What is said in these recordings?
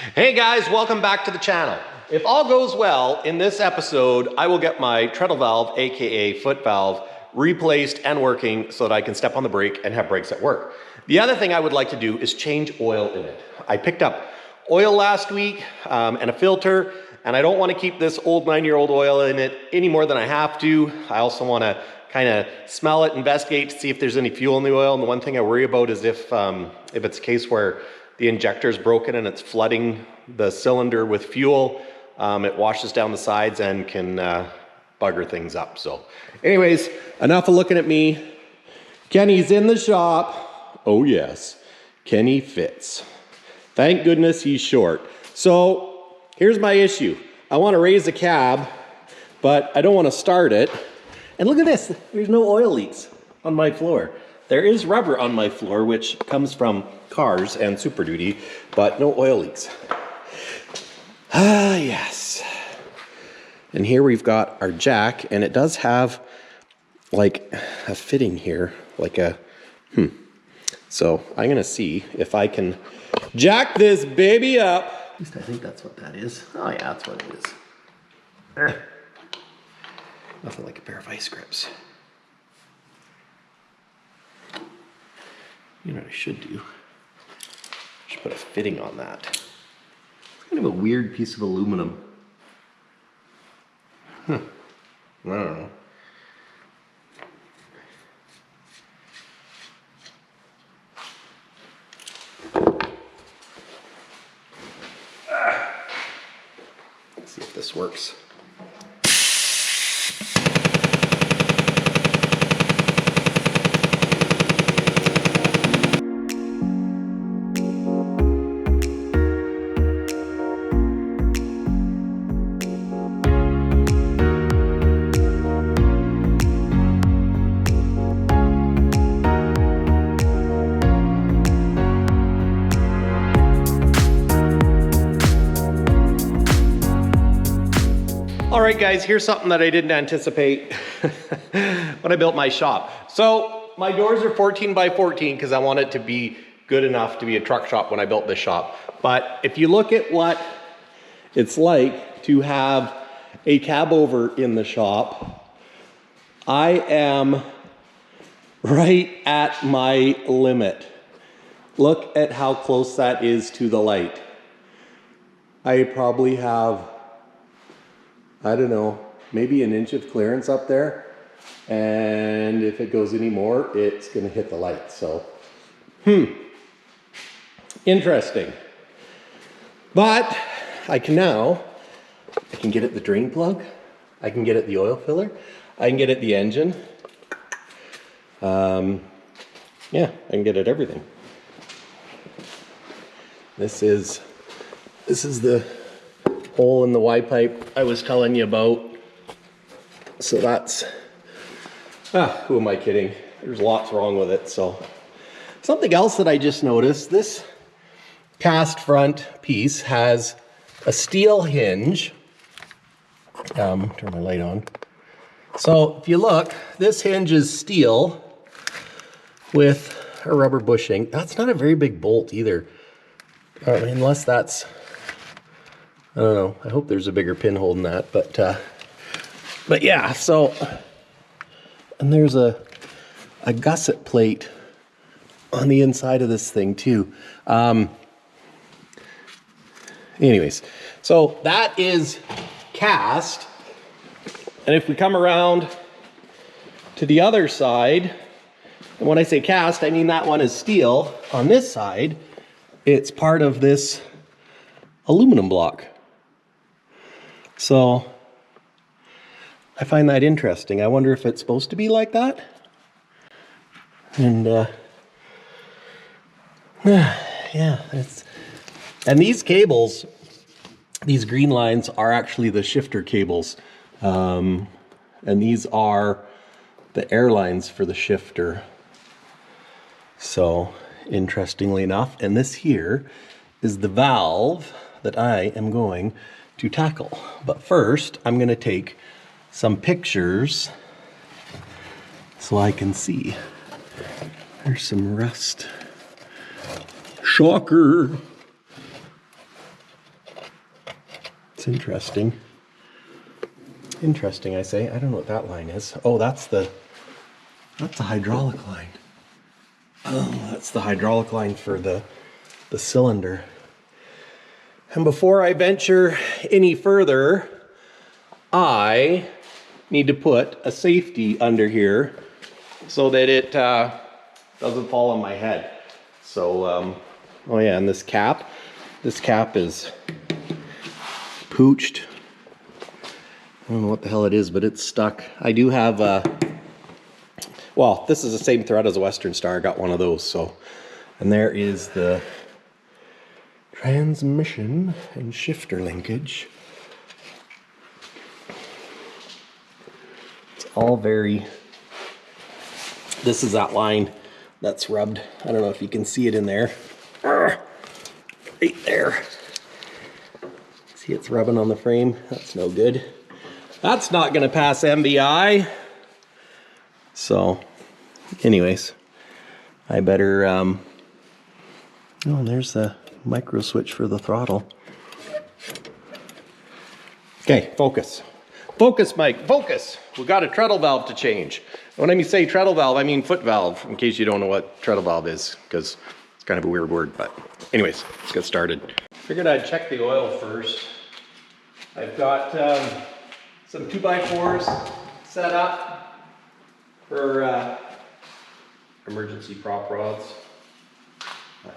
Hey guys, welcome back to the channel. If all goes well, in this episode, I will get my treadle valve, AKA foot valve, replaced and working so that I can step on the brake and have brakes at work. The other thing I would like to do is change oil in it. I picked up oil last week and a filter, and I don't want to keep this old 9-year-old oil in it any more than I have to. I also want to kind of smell it, investigate to see if there's any fuel in the oil. And the one thing I worry about is if it's a case where the injector is broken and it's flooding the cylinder with fuel, it washes down the sides and can bugger things up. So anyways, enough of looking at me. Kenny's in the shop. Oh yes, Kenny fits. Thank goodness he's short. So here's my issue. I want to raise the cab, but I don't want to start it. And look at this, there's no oil leaks on my floor. There is rubber on my floor, which comes from cars and Super Duty, but no oil leaks. Ah, yes. And here we've got our jack, and it does have like a fitting here, like a, So I'm gonna see if I can jack this baby up. At least I think that's what that is. Oh yeah, that's what it is. Nothing like a pair of ice grips. You know what I should do? I should put a fitting on that. It's kind of a weird piece of aluminum. I don't know. Let's see if this works. All right, guys, here's something that I didn't anticipate when I built my shop. So my doors are 14 by 14 because I want it to be good enough to be a truck shop when I built this shop. But if you look at what it's like to have a cab over in the shop, I am right at my limit. Look at how close that is to the light. I probably have, I don't know, maybe an inch of clearance up there. And if it goes any more, it's gonna hit the light. So, interesting. But I can get at the drain plug. I can get at the oil filler. I can get at the engine. Yeah, I can get at everything. This is the hole in the Y pipe I was telling you about. So that's, who am I kidding? There's lots wrong with it. So something else that I just noticed, this cast front piece has a steel hinge. Turn my light on. So if you look, this hinge is steel with a rubber bushing. That's not a very big bolt either. Unless that's, I don't know. I hope there's a bigger pin holding that, but yeah. So, and there's a gusset plate on the inside of this thing too. Anyways, so that is cast, and if we come around to the other side, and when I say cast, I mean that one is steel. On this side, it's part of this aluminum block. So I find that interesting. I wonder if it's supposed to be like that. And yeah, and these cables, these green lines are actually the shifter cables. And these are the air lines for the shifter. So interestingly enough, and this here is the valve that I am going to tackle. But first, I'm going to take some pictures so I can see. There's some rust. Shocker. It's interesting. Interesting, I say. I don't know what that line is. Oh, that's the hydraulic line. Oh, that's the hydraulic line for the cylinder. And before I venture any further, I need to put a safety under here so that it doesn't fall on my head. So, oh yeah, and this cap is pooched. I don't know what the hell it is, but it's stuck. I do have well, this is the same thread as a Western Star. I got one of those, so. And there is the transmission and shifter linkage. It's all very, this is that line that's rubbed. I don't know if you can see it in there. Right there. See, it's rubbing on the frame. That's no good. That's not gonna pass MBI. So, anyways, I better, oh, and there's the micro switch for the throttle. Okay, focus. Focus, Mike, focus. We got a treadle valve to change. When I say treadle valve, I mean foot valve, in case you don't know what treadle valve is, because it's kind of a weird word, but anyways, let's get started. Figured I'd check the oil first. I've got some 2x4s set up for emergency prop rods. But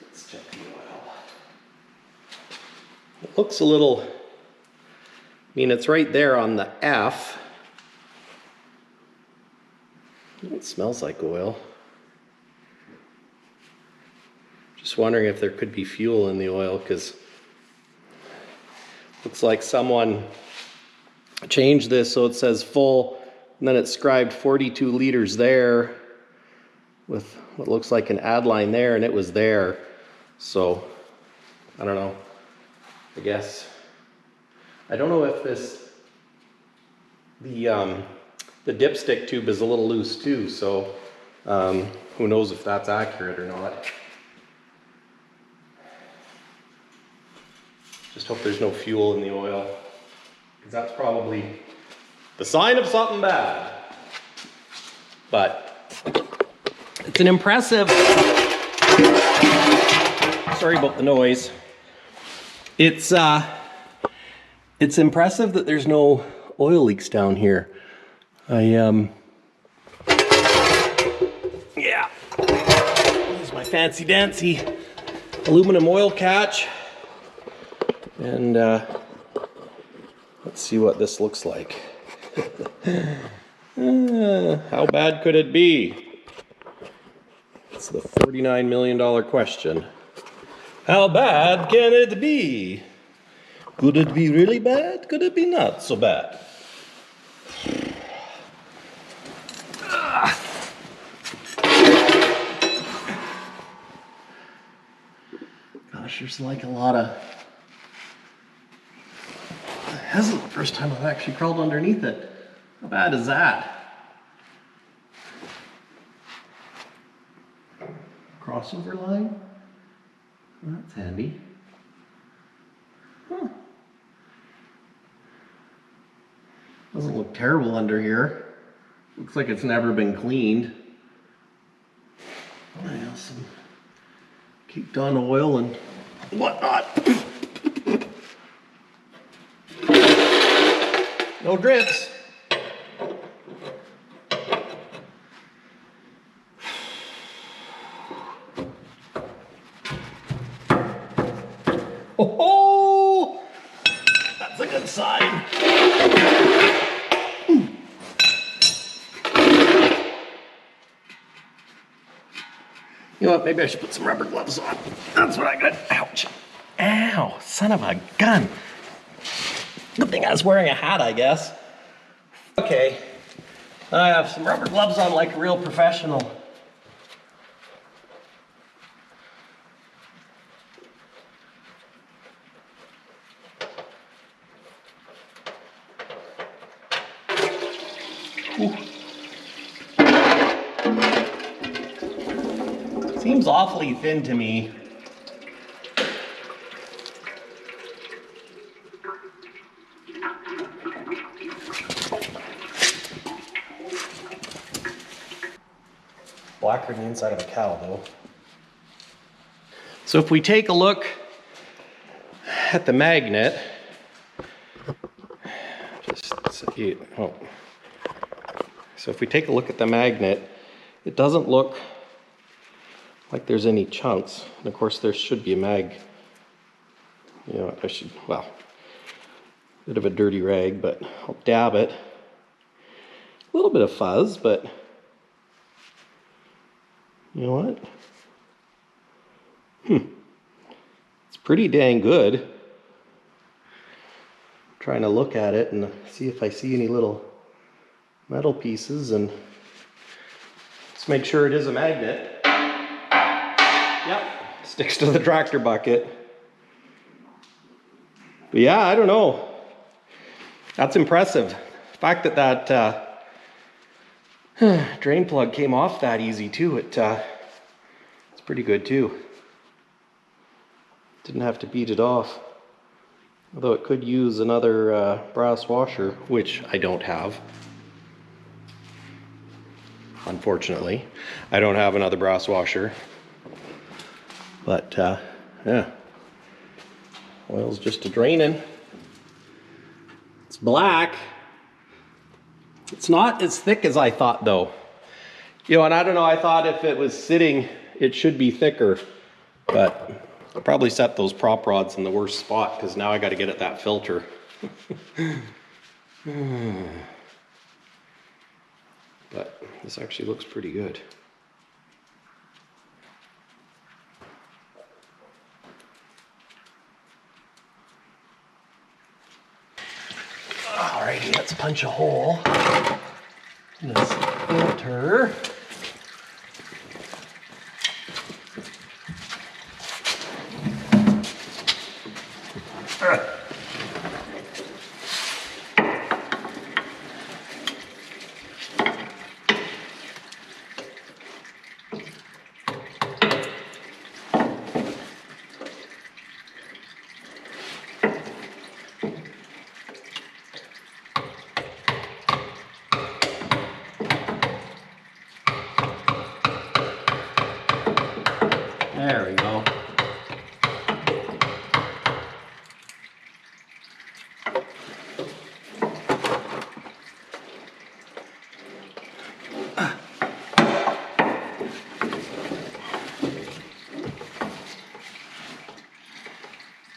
let's check the oil. It looks a little, I mean, it's right there on the F. It smells like oil. Just wondering if there could be fuel in the oil, because looks like someone changed this so it says full, and then it scribed 42 liters there with what looks like an add line there, and it was there. So I don't know. I guess I don't know if this the dipstick tube is a little loose too, so who knows if that's accurate or not. Just hope there's no fuel in the oil, because that's probably the sign of something bad. But it's an impressive, sorry about the noise. It's impressive that there's no oil leaks down here. Yeah. Here's my fancy dancy aluminum oil catch. And let's see what this looks like. How bad could it be? It's the $49 million question. How bad can it be? Could it be really bad? Could it be not so bad? Gosh, there's like a lot of... This isn't the first time I've actually crawled underneath it. How bad is that? Crossover line? Well, that's handy. Huh. Doesn't look terrible under here. Looks like it's never been cleaned. I have some caked on oil and whatnot. No drips. Oh, that's a good sign. You know what, maybe I should put some rubber gloves on. That's what I got. Ouch. Ow, son of a gun. Good thing I was wearing a hat, I guess. Okay, I have some rubber gloves on like a real professional. Ooh. Seems awfully thin to me. blacker than the inside of a cow though. So if we take a look at the magnet, so if we take a look at the magnet, it doesn't look like there's any chunks. And of course there should be a mag, you know, well, bit of a dirty rag, but I'll dab it. A little bit of fuzz, but you know what? It's pretty dang good. I'm trying to look at it and see if I see any little metal pieces, and let's make sure it is a magnet. Yep, sticks to the tractor bucket. But yeah, I don't know. That's impressive. The fact that that drain plug came off that easy too, it's pretty good too. Didn't have to beat it off. Although it could use another brass washer, which I don't have. Unfortunately, I don't have another brass washer. But yeah, oil's just a draining. It's black. It's not as thick as I thought though. You know, and I don't know, I thought if it was sitting, it should be thicker. But I'll probably set those prop rods in the worst spot, because now I got to get at that filter. But this actually looks pretty good. Alrighty, let's punch a hole in this filter. There we go.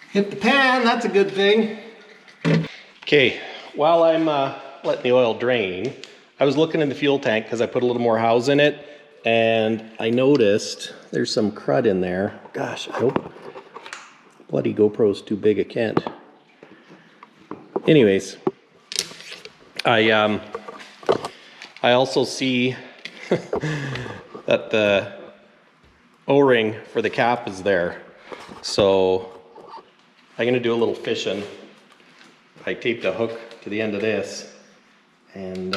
Hit the pan, that's a good thing. Okay, while I'm letting the oil drain, I was looking in the fuel tank because I put a little more house in it, and I noticed there's some crud in there. Gosh, I hope bloody GoPro's too big, it can't. Anyways, I also see that the O-ring for the cap is there. So I'm gonna do a little fishing. I taped a hook to the end of this and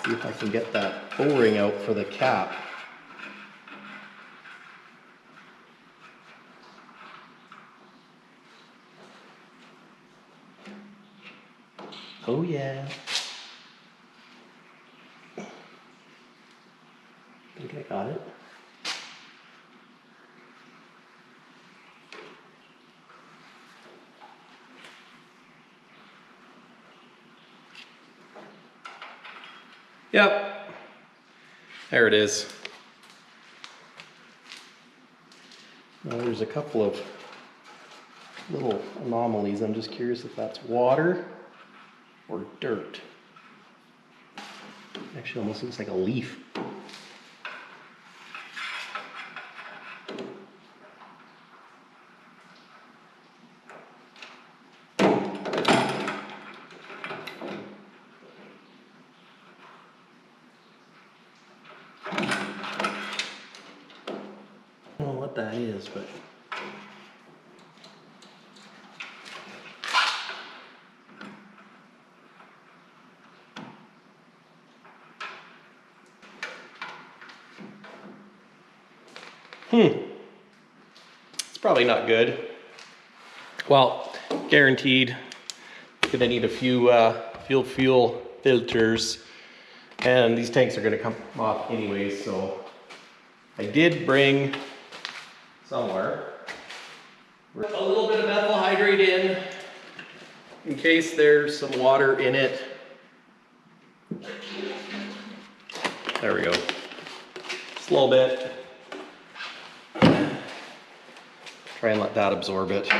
see if I can get that O-ring out for the cap. Oh yeah. I think I got it. Yep, there it is. Now there's a couple of little anomalies. I'm just curious if that's water or dirt. Actually almost looks like a leaf. I don't know what that is, but it's probably not good. Well, guaranteed gonna need a few fuel filters And these tanks are gonna come off anyways, so I did bring somewhere a little bit of methyl hydrate in case there's some water in it. There we go. Just a little bit. Try and let that absorb it.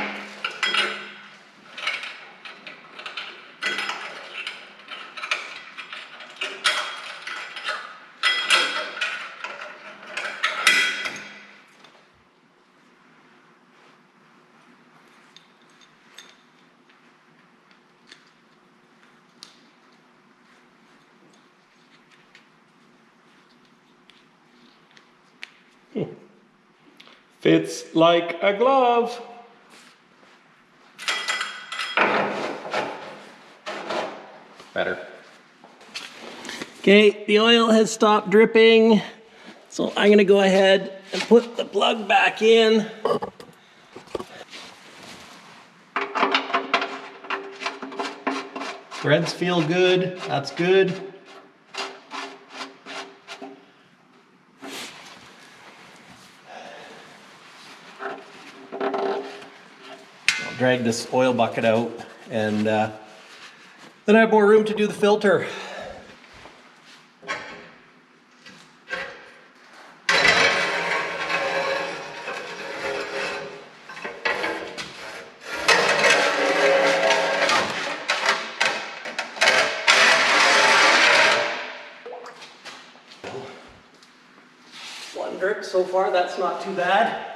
Fits like a glove. Better. Okay, the oil has stopped dripping, so I'm gonna go ahead and put the plug back in. Threads feel good, that's good. I'll drag this oil bucket out, and then I have more room to do the filter. One drip so far, that's not too bad.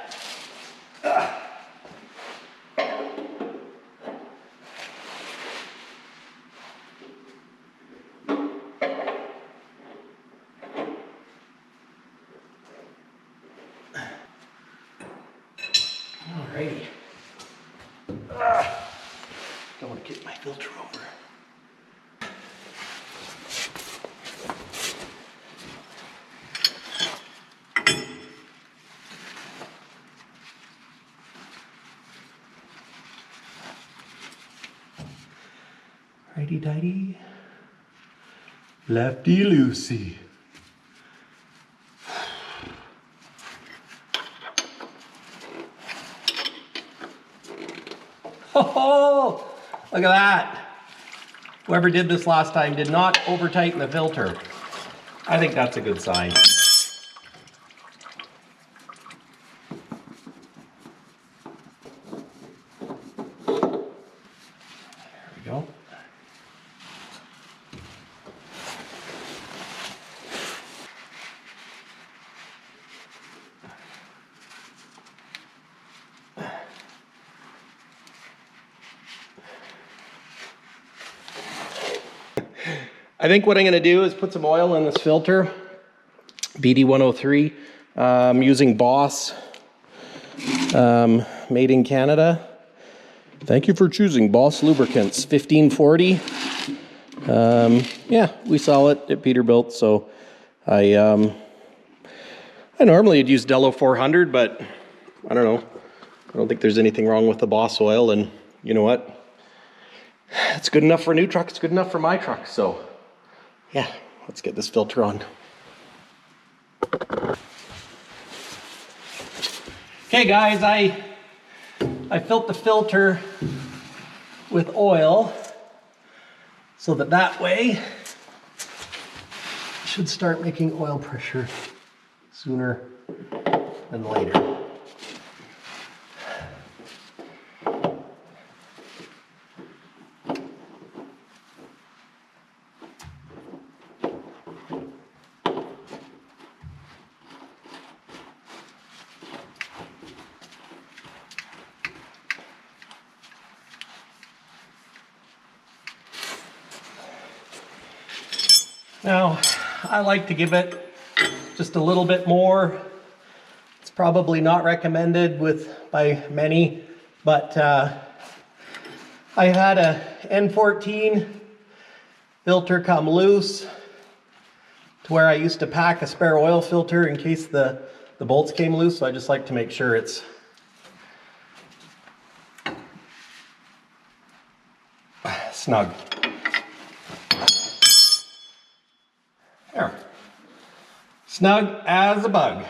Alrighty. Don't want to kick my filter over. Righty-tighty. Lefty-loosey. Oh, look at that. Whoever did this last time did not over tighten the filter. I think that's a good sign. There we go. I think what I'm going to do is put some oil in this filter, BD103. I'm using Boss, made in Canada. Thank you for choosing Boss Lubricants, 1540. Yeah, we sell it at Peterbilt, so I normally would use Dello 400, but I don't know. I don't think there's anything wrong with the Boss oil, and you know what? It's good enough for a new truck, it's good enough for my truck, so yeah, let's get this filter on. Okay guys, I filled the filter with oil so that way it should start making oil pressure sooner than later. Now, I like to give it just a little bit more. It's probably not recommended by many, but I had a N14 filter come loose to where I used to pack a spare oil filter in case the bolts came loose, so I just like to make sure it's snug. Snug as a bug.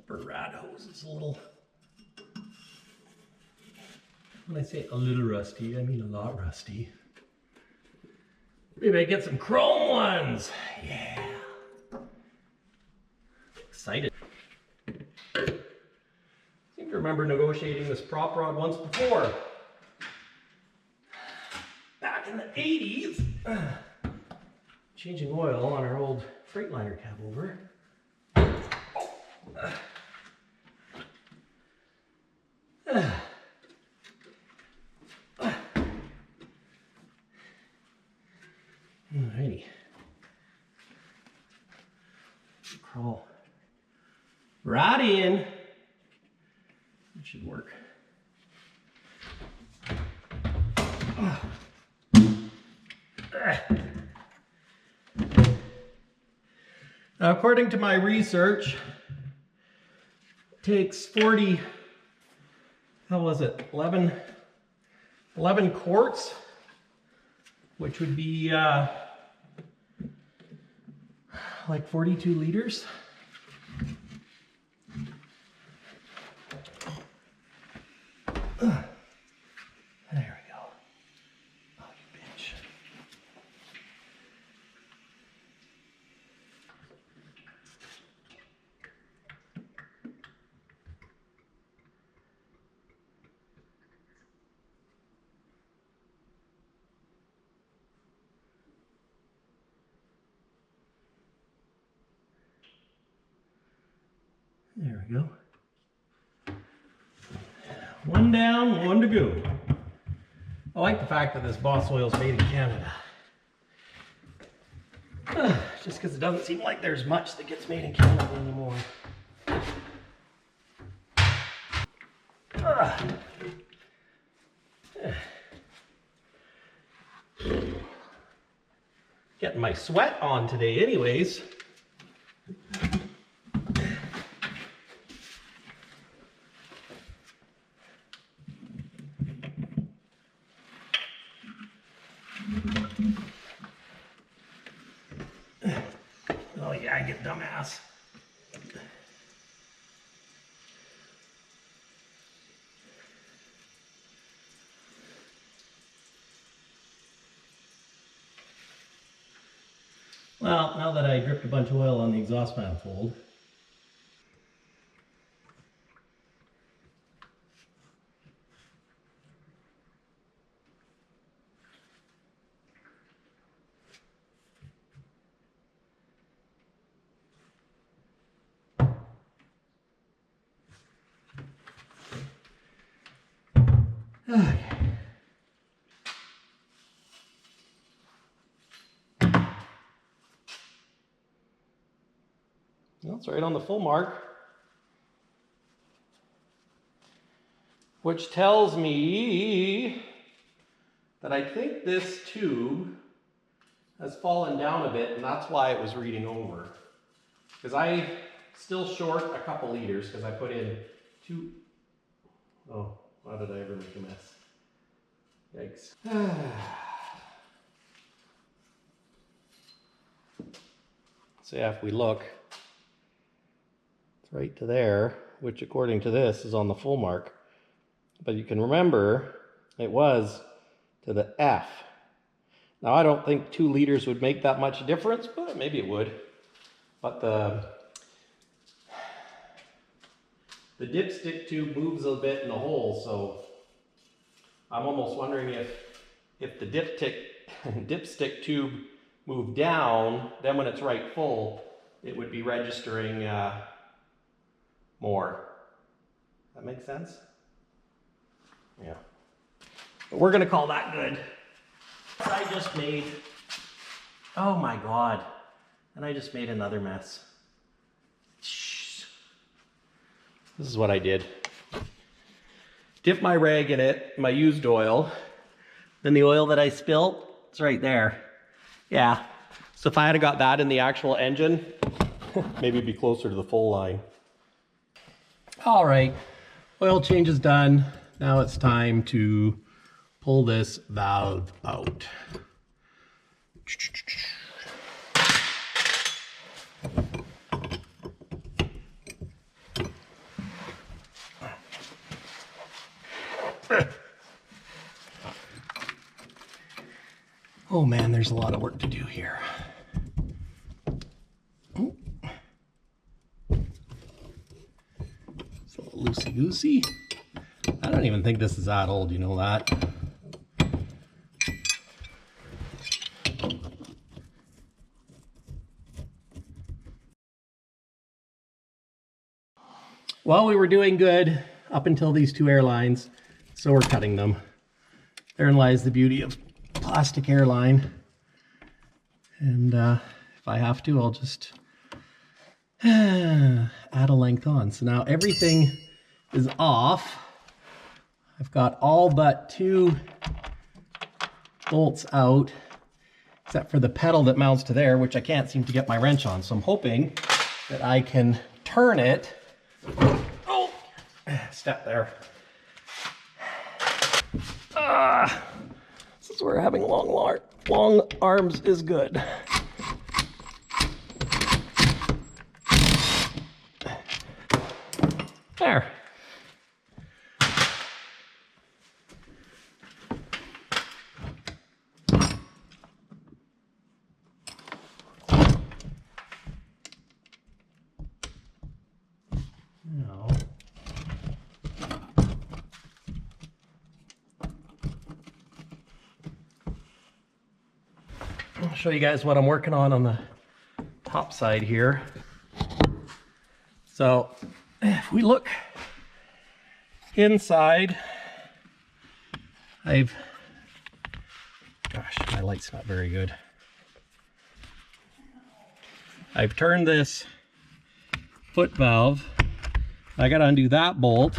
For rad hose, it's a little, when I say a little rusty, I mean a lot rusty. Maybe I get some chrome ones. Yeah. Excited. Seem to remember negotiating this prop rod once before. Back in the 80s. Changing oil on our old Freightliner cab over. Alrighty. Crawl right in. It should work. Now, according to my research, it takes 40, how was it, 11 quarts, which would be like 42 liters. There we go. Oh, you bitch. There we go. One down, one to go. I like the fact that this Boss oil is made in Canada. Just because it doesn't seem like there's much that gets made in Canada anymore. Getting my sweat on today anyways. Oh yeah, I get dumbass. Well, now that I dripped a bunch of oil on the exhaust manifold, okay. That's right on the full mark, which tells me that I think this tube has fallen down a bit, and that's why it was reading over. Because I still short a couple liters because I put in two. Oh, why did I ever make a mess? Yikes. So yeah, if we look, it's right to there, which according to this is on the full mark. But you can remember it was to the F. Now I don't think 2 liters would make that much difference, but maybe it would. But the dipstick tube moves a bit in the hole, so I'm almost wondering if the dipstick tube moved down, then when it's right full, it would be registering more. That make sense? Yeah. But we're gonna call that good. I just made, oh my God, and I just made another mess. This is what I did. Dip my rag in it, my used oil, then the oil that I spilt, it's right there. Yeah, so if I had got that in the actual engine, maybe it'd be closer to the full line. All right, Oil change is done. Now it's time to pull this valve out. Oh man, there's a lot of work to do here. It's a little loosey-goosey. I don't even think this is that old, you know that? Well, we were doing good up until these two airlines, so we're cutting them. Therein lies the beauty of plastic airline. And if I have to, I'll just add a length on. So now everything is off. I've got all but 2 bolts out, except for the pedal that mounts to there, which I can't seem to get my wrench on. So I'm hoping that I can turn it. Oh, step there. This is where having long arms is good. There. Now, I'll show you guys what I'm working on the top side here. So if we look inside, gosh, my light's not very good. I've turned this foot valve. I got to undo that bolt.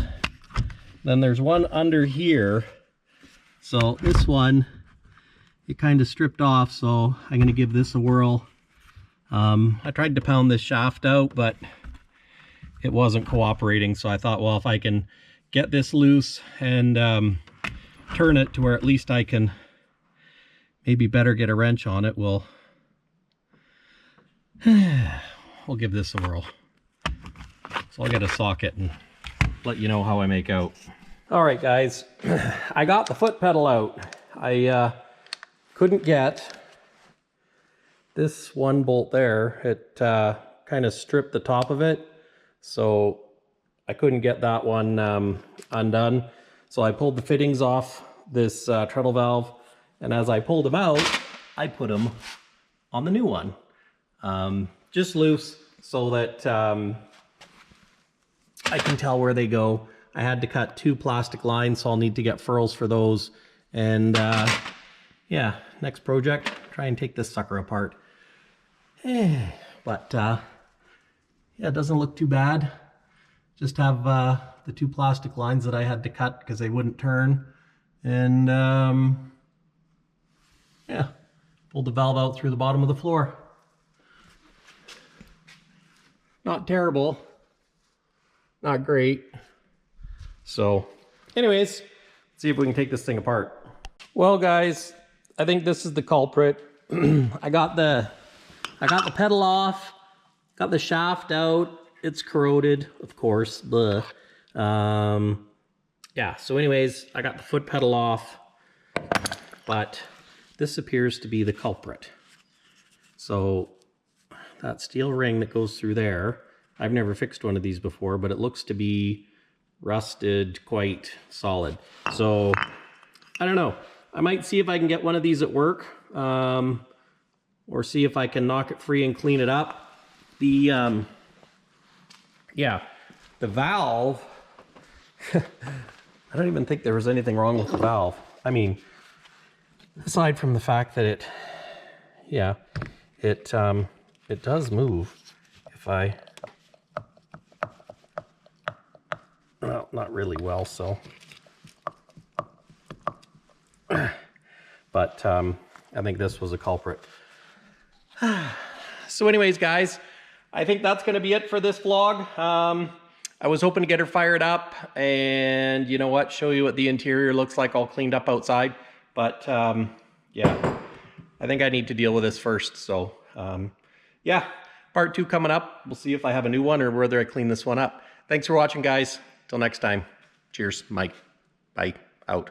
Then there's one under here. So this one, it kind of stripped off, so I'm going to give this a whirl. I tried to pound this shaft out, but it wasn't cooperating, so I thought, well, if I can get this loose and turn it to where at least I can maybe better get a wrench on it, we'll give this a whirl. So I'll get a socket and let you know how I make out. All right, guys, I got the foot pedal out. I couldn't get this one bolt there. It kind of stripped the top of it, so I couldn't get that one undone. So I pulled the fittings off this treadle valve, and as I pulled them out, I put them on the new one. Just loose so that I can tell where they go. I had to cut 2 plastic lines, so I'll need to get furrows for those. And yeah, next project, try and take this sucker apart. But yeah, it doesn't look too bad. Just have the 2 plastic lines that I had to cut because they wouldn't turn. And yeah, pulled the valve out through the bottom of the floor. Not terrible, not great. So anyways, let's see if we can take this thing apart. Well, guys, I think this is the culprit. I got the pedal off, got the shaft out. It's corroded, of course. Bleh. Yeah, so anyways, I got the foot pedal off, but this appears to be the culprit. So that steel ring that goes through there, I've never fixed one of these before, but it looks to be rusted quite solid. So I don't know. I might see if I can get one of these at work, or see if I can knock it free and clean it up. The yeah, the valve, I don't even think there was anything wrong with the valve. I mean, aside from the fact that it, yeah, it does move. If I, well, not really well, so. But I think this was a culprit. So anyways, guys, I think that's going to be it for this vlog. I was hoping to get her fired up and you know what, show you what the interior looks like all cleaned up outside. But yeah, I think I need to deal with this first. So yeah, part 2 coming up. We'll see if I have a new one or whether I clean this one up. Thanks for watching, guys. Till next time. Cheers, Mike. Bye. Out.